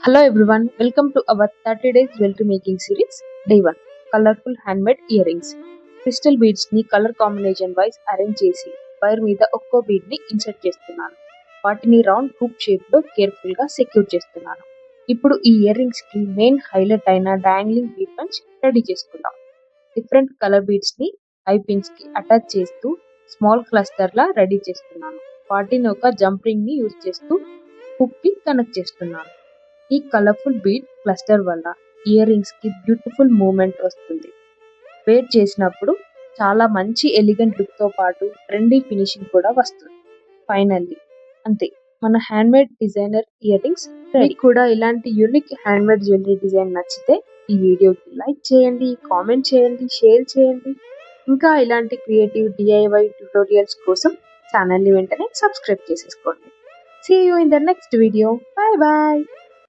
Hello everyone, welcome to our 30 days jewelry making series. Day 1 Colorful handmade earrings. Crystal beads ని colour combination vice arrange చేసి wire మీద ఒక్కో bead ని insert చేస్తున్నాను. వాటిని round hoop shape లో careful గా సెక్యూర్ చేస్తున్నాను. ఇప్పుడు ఈ ఇయర్ రింగ్స్ కి మెయిన్ హైలైట్ అయిన డాంగ్లింగ్ బీడ్ పంచ్ రెడీ చేసుకుందాం. డిఫరెంట్ కలర్ బీడ్స్ ని ఐ పిన్స్ కి అటాచ్ చేస్తూ స్మాల్ క్లస్టర్ లా రెడీ చేస్తున్నాను. వాటిని ఒక జంప్ రింగ్ ని యూజ్ చేస్తూ హుక్ కి కనెక్ట్ చేస్తున్నాను. ఈ కలర్ఫుల్ బీడ్ క్లస్టర్ వల్ల ఇయర్ రింగ్స్ కి బ్యూటిఫుల్ మూమెంట్ వస్తుంది. వేర్ చేసినప్పుడు చాలా మంచి ఎలిగెంట్ లుక్ తో పాటు ట్రెండీ ఫినిషింగ్ కూడా వస్తుంది. ఫైనల్లీ అంతే, మన handmade designer ear rings ready. కూడా ఇలాంటి యూనిక్ హ్యాండ్మేడ్ జ్యువెలరీ డిజైన్ నచ్చితే ఈ వీడియోకి లైక్ చేయండి, కామెంట్ చేయండి, షేర్ చేయండి. ఇంకా ఇలాంటి క్రియేటివ్ డిఐవై ట్యుటోరియల్స్ కోసం ఛానల్ని వెంటనే సబ్స్క్రైబ్ చేసేసుకోండి. See you in the next video. Bye bye.